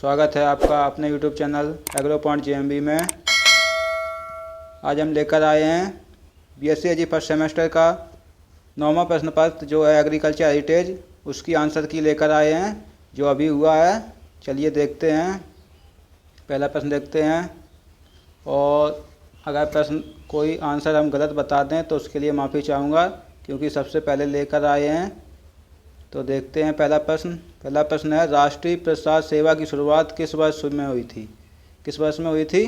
स्वागत है आपका अपने YouTube channel agro point JMB में। आज हम लेकर आए हैं BSc एजी फर्स्ट सेमेस्टर का 9वां प्रश्न पत्र जो है एग्रीकल्चर हेरिटेज, उसकी आंसर की लेकर आए हैं जो अभी हुआ है। चलिए देखते हैं, पहला प्रश्न देखते हैं। और अगर प्रश्न कोई आंसर हम गलत बता दें तो उसके लिए माफ़ी चाहूँगा, क्योंकि सबसे पहले लेकर आए हैं। तो देखते हैं पहला प्रश्न है, राष्ट्रीय प्रसाद सेवा की शुरुआत किस वर्ष में हुई थी? किस वर्ष में हुई थी?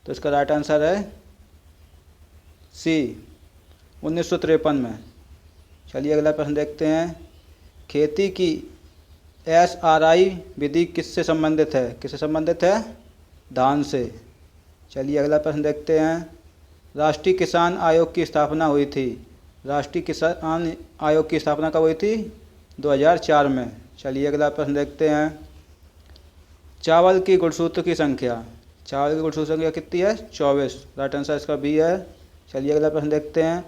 तो इसका राइट आंसर है सी, 1953 में। चलिए अगला प्रश्न देखते हैं। खेती की SRI विधि किससे संबंधित है? किससे संबंधित है? धान से। चलिए अगला प्रश्न देखते हैं। राष्ट्रीय किसान आयोग की स्थापना हुई थी। राष्ट्रीय किसान आयोग की स्थापना कब हुई थी? 2004 में। चलिए अगला प्रश्न देखते हैं। चावल की गुणसूत्र की संख्या, चावल की गुणसूत्र संख्या कितनी है? 24। राइट आंसर इसका बी है। चलिए अगला प्रश्न देखते हैं।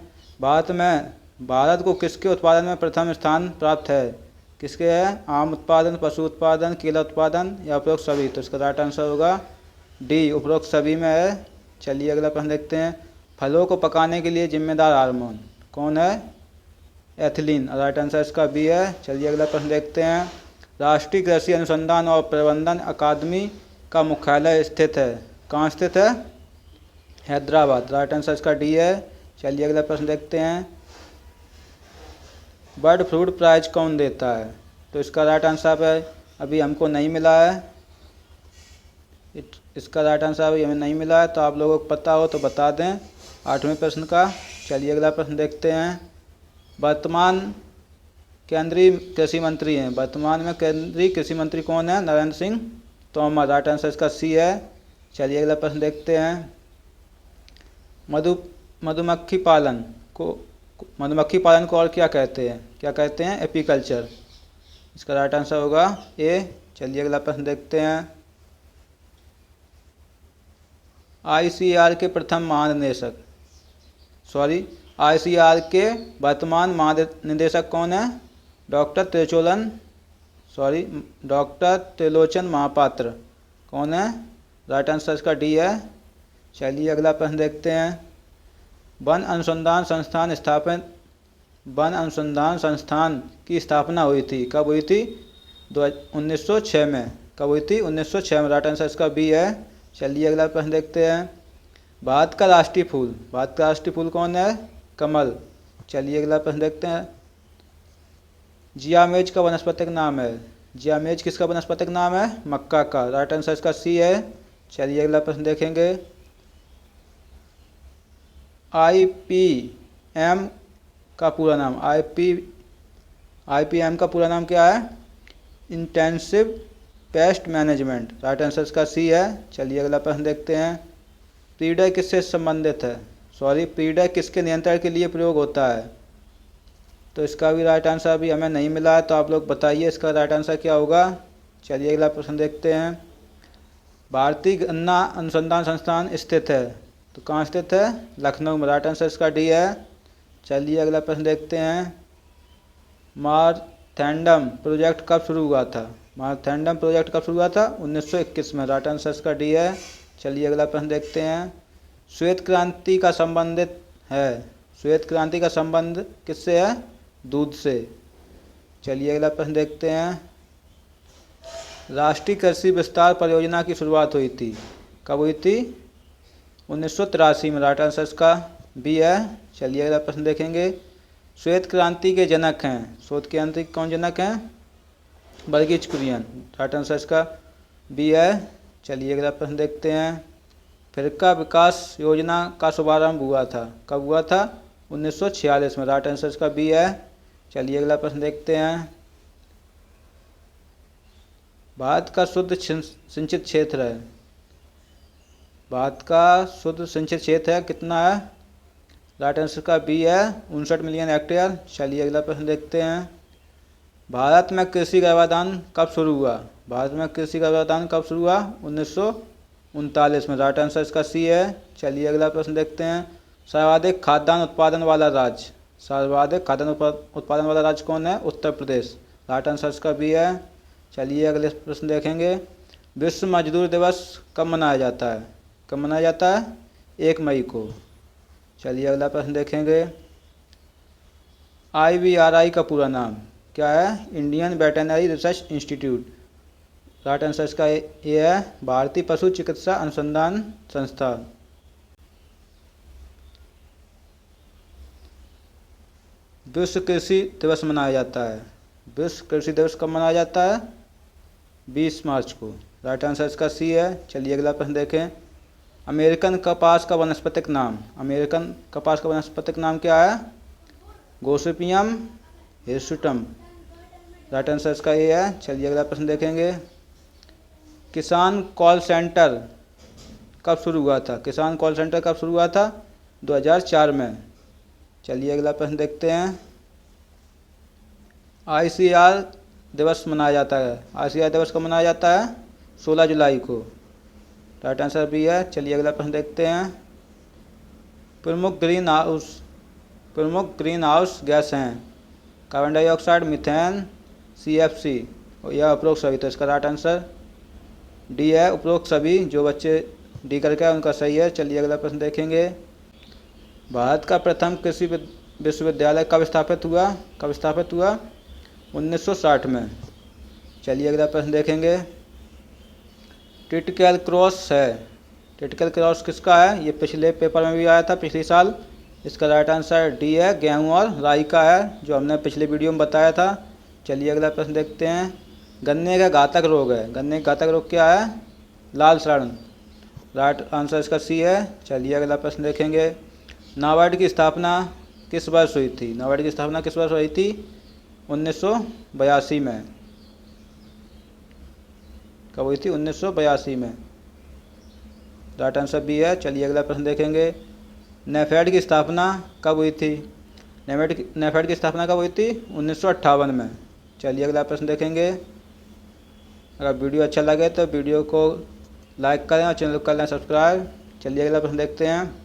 भारत को किसके उत्पादन में प्रथम स्थान प्राप्त है? किसके है? आम उत्पादन, पशु उत्पादन, केला उत्पादन या उपरोक्त सभी? तो इसका राइट आंसर होगा डी, उपरोक्त सभी में है। चलिए अगला प्रश्न देखते हैं। फलों को पकाने के लिए जिम्मेदार हार्मोन कौन है? एथिलीन। राइट आंसर इसका बी है। चलिए अगला प्रश्न देखते हैं। राष्ट्रीय कृषि अनुसंधान और प्रबंधन अकादमी का मुख्यालय स्थित है, कहाँ स्थित है? हैदराबाद। राइट आंसर इसका डी है। चलिए अगला प्रश्न देखते हैं। बर्ड फ्लूट प्राइज कौन देता है? तो इसका राइट आंसर है अभी हमको नहीं मिला है। इसका राइट आंसर अभी हमें नहीं मिला है, तो आप लोगों को पता हो तो बता दें 8वें प्रश्न का। चलिए अगला प्रश्न देखते हैं। वर्तमान केंद्रीय कृषि मंत्री हैं, वर्तमान में केंद्रीय कृषि मंत्री कौन है? नरेंद्र सिंह तोमर। राइट आंसर इसका सी है। चलिए अगला प्रश्न देखते हैं। मधुमक्खी पालन को और क्या कहते हैं? क्या कहते हैं? एपीकल्चर। इसका राइट आंसर होगा ए। चलिए अगला प्रश्न देखते हैं। ICAR के प्रथम महानिदेशक, ICAR के वर्तमान महानिदेशक कौन है? डॉक्टर त्रिलोचन महापात्र। कौन है? राइट आंसर इसका डी है। चलिए अगला प्रश्न देखते हैं। वन अनुसंधान संस्थान की स्थापना हुई थी, कब हुई थी? 1906 में। कब हुई थी? 1906 में। राइट आंसर इसका बी है। चलिए अगला प्रश्न देखते हैं। भारत का राष्ट्रीय फूल कौन है? कमल। चलिए अगला प्रश्न देखते हैं। जियामेज का वनस्पतिक नाम है? जियामेज किसका वनस्पतिक नाम है? मक्का का। राइट आंसर इसका सी है। चलिए अगला प्रश्न देखेंगे। IPM का पूरा नाम, IPM का पूरा नाम क्या है? Intensive pest management. Right answer इसका सी है। चलिए अगला प्रश्न देखते हैं। प्रीडर किससे संबंधित है? प्रीडर किसके नियंत्रण के लिए प्रयोग होता है? तो इसका भी राइट आंसर अभी हमें नहीं मिला है, तो आप लोग बताइए इसका राइट आंसर क्या होगा। चलिए अगला प्रश्न देखते हैं। भारतीय गन्ना अनुसंधान संस्थान स्थित है, तो कहाँ स्थित है? लखनऊ में। राइट आंसर इसका डी है। चलिए अगला प्रश्न देखते हैं। मारथेंडम प्रोजेक्ट कब शुरू हुआ था? 1921 में। राइट आंसर इसका डी है। चलिए अगला प्रश्न देखते हैं। श्वेत क्रांति का संबंध किससे है? दूध से। चलिए अगला प्रश्न देखते हैं। राष्ट्रीय कृषि विस्तार परियोजना की शुरुआत हुई थी, कब हुई थी? 1983 में। राइट आंसर इसका बी है। चलिए अगला प्रश्न देखेंगे। श्वेत क्रांति के जनक हैं, श्वेत क्रांति कौन जनक हैं? वर्गीज कुरियन। राइट आंसर इसका बी है। चलिए अगला प्रश्न देखते हैं। फिरका विकास योजना का शुभारंभ हुआ था, कब हुआ था? 1946 में। राइट आंसर इसका बी है। चलिए अगला प्रश्न देखते हैं। भारत का शुद्ध सिंचित क्षेत्र है, कितना है? राइट आंसर का बी है, 59 मिलियन हेक्टेयर। चलिए अगला प्रश्न देखते हैं। भारत में कृषि गर्भाधान कब शुरू हुआ? 1939 में। राइट आंसर इसका सी है। चलिए अगला प्रश्न देखते हैं। सर्वाधिक खाद्यान्न उत्पादन वाला राज्य कौन है? उत्तर प्रदेश। राइट आंसर इसका बी है। चलिए अगले प्रश्न देखेंगे। विश्व मजदूर दिवस कब मनाया जाता है? कब मनाया जाता है? 1 मई को। चलिए अगला प्रश्न देखेंगे। IVRI का पूरा नाम क्या है? Indian veterinary research institute. Right answer इसका ये है भारतीय पशु चिकित्सा अनुसंधान संस्था। विश्व कृषि दिवस मनाया जाता है। विश्व कृषि दिवस कब मनाया जाता है? 20 मार्च को। राइट आंसर इसका सी है। चलिए अगला प्रश्न देखें। अमेरिकन कपास का वानस्पतिक नाम। अमेरिकन कपास का वानस्पतिक नाम क्या है? Gossypium hirsutum. राइट आंसर इसका ये है। चलिए अगला प्रश्न देखेंगे। किसान कॉल सेंटर कब शुरू हुआ था? किसान कॉल सेंटर कब शुरू हुआ था? 2004 में। चलिए अगला प्रश्न देखते हैं। ICR दिवस मनाया जाता है। ICR दिवस कब मनाया जाता है? 16 जुलाई को। राइट आंसर भी है। चलिए अगला प्रश्न देखते हैं। प्रमुख ग्रीन हाउस गैस हैं। कार्बन डाइऑक्साइड, मीथेन, CFC या उपरोक्त सभी। तो इसका राइट आंसर डी है, उपरोक्त सभी। जो बच्चे डी करके आए उनका सही है। चलिए अगला प्रश्न देखेंगे। भारत का प्रथम कृषि विश्वविद्यालय कब स्थापित हुआ? कब स्थापित हुआ? 1960 में। चलिए अगला प्रश्न देखेंगे। टिटकेल क्रॉस है। टिटकेल क्रॉस किसका है? ये पिछले पेपर में भी आया था, पिछले साल। इसका राइट आंसर डी है, गेहूँ और राई का है, जो हमने पिछले वीडियो में बताया था। चलिए अगला प्रश्न देखते हैं। गन्ने का घातक रोग है। गन्ने का घातक रोग क्या है? लाल सड़न। राइट आंसर इसका सी है। चलिए अगला प्रश्न देखेंगे। नाबार्ड की स्थापना किस वर्ष हुई थी? नाबार्ड की स्थापना किस वर्ष हुई थी? 1982 में। कब हुई थी? 1982 में। राइट आंसर बी है। चलिए अगला प्रश्न देखेंगे। नेफेड की स्थापना कब हुई थी? नेफेड की स्थापना कब हुई थी? 1958 में। चलिए अगला प्रश्न देखेंगे। अगर वीडियो अच्छा लगे तो वीडियो को लाइक करें और चैनल को कर लें सब्सक्राइब। चलिए अगला प्रश्न देखते हैं।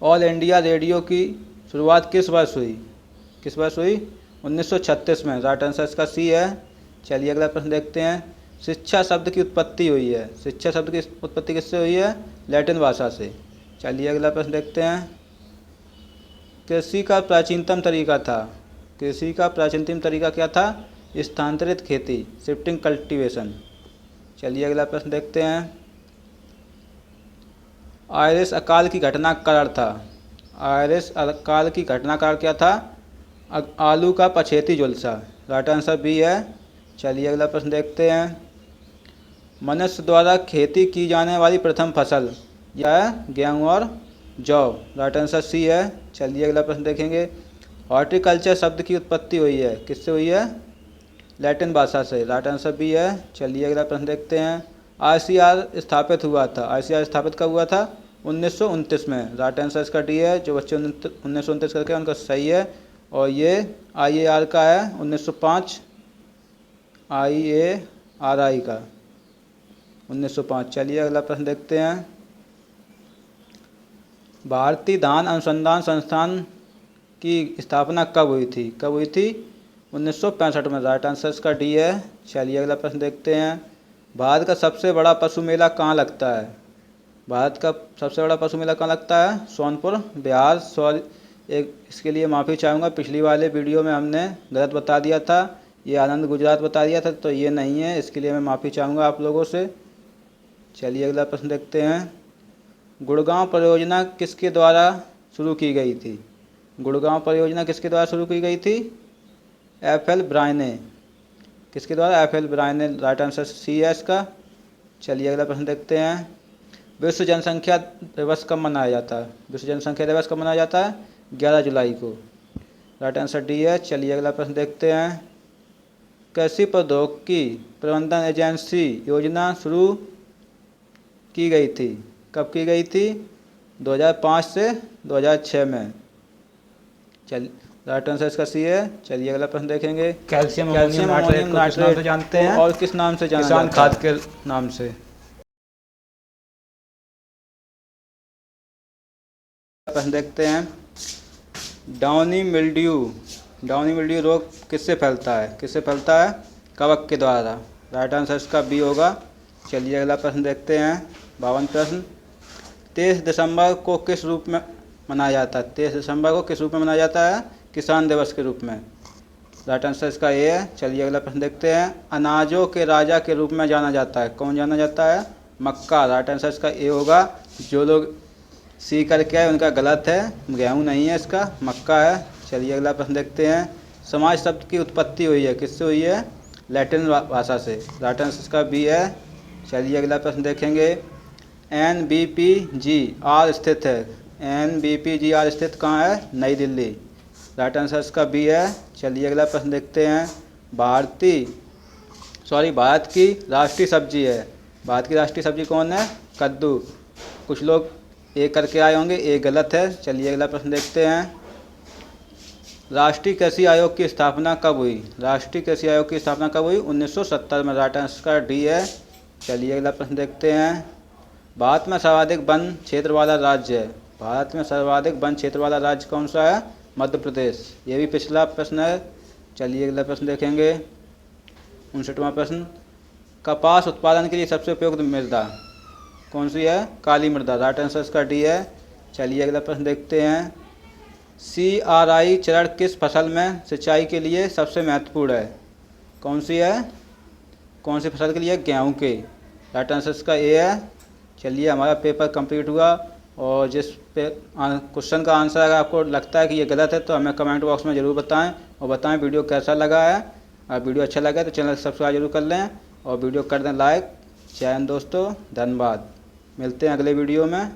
ऑल इंडिया रेडियो की शुरुआत किस वर्ष हुई? किस वर्ष हुई? 1936 में। राइट आंसर इसका सी है। चलिए अगला प्रश्न देखते हैं। शिक्षा शब्द की उत्पत्ति हुई है। शिक्षा शब्द की उत्पत्ति किससे हुई है? लैटिन भाषा से। चलिए अगला प्रश्न देखते हैं। कृषि का प्राचीनतम तरीका था। कृषि का प्राचीनतम तरीका क्या था? स्थानांतरित खेती, शिफ्टिंग कल्टीवेशन। चलिए अगला प्रश्न देखते हैं। आयरिश अकाल की घटना का कारण था। आयरिश अकाल की घटना कारण क्या था? आलू का पछेती झुलसा। राइट आंसर बी है। चलिए अगला प्रश्न देखते हैं। मनुष्य द्वारा खेती की जाने वाली प्रथम फसल यह है गेहूँ और जौ। राइट आंसर सी है। चलिए अगला प्रश्न देखेंगे। हॉर्टिकल्चर शब्द की उत्पत्ति हुई है, किससे हुई है? लैटिन भाषा से। राइट आंसर बी है। चलिए अगला प्रश्न देखते हैं। ICR स्थापित हुआ था। ICR स्थापित कब हुआ था? 1929 में। राइट आंसर इसका डी है। जो बच्चे 1929 करके उनका सही है। और ये IAR का है 1905। IARI का 1905। चलिए अगला प्रश्न देखते हैं। भारतीय धान अनुसंधान संस्थान की स्थापना कब हुई थी? कब हुई थी? 1965 में। राइट आंसर इसका डी है। चलिए अगला प्रश्न देखते हैं। भारत का सबसे बड़ा पशु मेला कहाँ लगता है? भारत का सबसे बड़ा पशु मेला कहाँ लगता है? सोनपुर, बिहार। सॉरी, इसके लिए माफ़ी चाहूँगा। पिछली वाले वीडियो में हमने गलत बता दिया था, ये आनंद गुजरात बता दिया था, तो ये नहीं है। इसके लिए मैं माफ़ी चाहूँगा आप लोगों से। चलिए अगला प्रश्न देखते हैं। गुड़गांव परियोजना किसके द्वारा शुरू की गई थी? गुड़गांव परियोजना किसके द्वारा शुरू की गई थी? FL ब्रायने। किसके द्वारा? FL ब्रायने। राइट आंसर सी है इसका। चलिए अगला प्रश्न देखते हैं। विश्व जनसंख्या दिवस कब मनाया जाता है? विश्व जनसंख्या दिवस कब मनाया जाता है? 11 जुलाई को। राइट आंसर डी है। चलिए अगला प्रश्न देखते हैं। कृषि प्रौद्योगिकी प्रबंधन एजेंसी योजना शुरू की गई थी। कब की गई थी? 2005 से 2006 में। चलिए राइट आंसर इसका सी है। चलिए अगला प्रश्न देखेंगे। कैल्शियम अमोनियम नाइट्रेट से जानते हैं और किस नाम से जाना किसान जाता है? खाद के नाम से। प्रश्न देखते हैं। डाउनी मिल्ड्यू रोग किससे फैलता है? किससे फैलता है? कवक के द्वारा। राइट आंसर इसका बी होगा। चलिए अगला प्रश्न देखते हैं। 52 प्रश्न। 23 दिसंबर को किस रूप में मनाया जाता है? 23 दिसंबर को किस रूप में मनाया जाता है? किसान दिवस के रूप में। राइट आंसर इसका ए है। चलिए अगला प्रश्न देखते हैं। अनाजों के राजा के रूप में जाना जाता है, कौन जाना जाता है? मक्का। राइट आंसर इसका ए होगा। जो लोग सी करके आए उनका गलत है, गेहूँ नहीं है इसका, मक्का है। चलिए अगला प्रश्न देखते हैं। समाज शब्द की उत्पत्ति हुई है, किससे हुई है? लैटिन भाषा से। राइट आंसर इसका बी है। चलिए अगला प्रश्न देखेंगे। NBPGR स्थित है, NBPGR स्थित कहाँ है? नई दिल्ली। राइट आंसर इसका बी है। चलिए अगला प्रश्न देखते हैं। भारत की राष्ट्रीय सब्जी है, भारत की राष्ट्रीय सब्जी कौन है? कद्दू। कुछ लोग ए करके आए होंगे, ए गलत है। चलिए अगला प्रश्न देखते हैं। राष्ट्रीय कृषि आयोग की स्थापना कब हुई? राष्ट्रीय कृषि आयोग की स्थापना कब हुई? 1970 में। राइट आंसर का डी है। चलिए अगला प्रश्न देखते हैं। भारत में सर्वाधिक वन क्षेत्र वाला राज्य है, भारत में सर्वाधिक वन क्षेत्र वाला राज्य कौन सा है? मध्य प्रदेश। ये भी पिछला प्रश्न है। चलिए अगला प्रश्न देखेंगे। 59वां प्रश्न। कपास उत्पादन के लिए सबसे उपयुक्त मृदा कौन सी है? काली मृदा। राइट आंसर इसका डी है। चलिए अगला प्रश्न देखते हैं। CRI चरण किस फसल में सिंचाई के लिए सबसे महत्वपूर्ण है? कौन सी है? कौन सी फसल के लिए? गेहूँ के। राइट आंसर इसका ए है। चलिए हमारा पेपर कंप्लीट हुआ, और जिस पे क्वेश्चन का आंसर अगर आपको लगता है कि ये गलत है तो हमें कमेंट बॉक्स में ज़रूर बताएं, और बताएं वीडियो कैसा लगा है। अगर वीडियो अच्छा लगा तो चैनल सब्सक्राइब जरूर कर लें और वीडियो कर दें लाइक। जय हिंद दोस्तों, धन्यवाद। मिलते हैं अगले वीडियो में।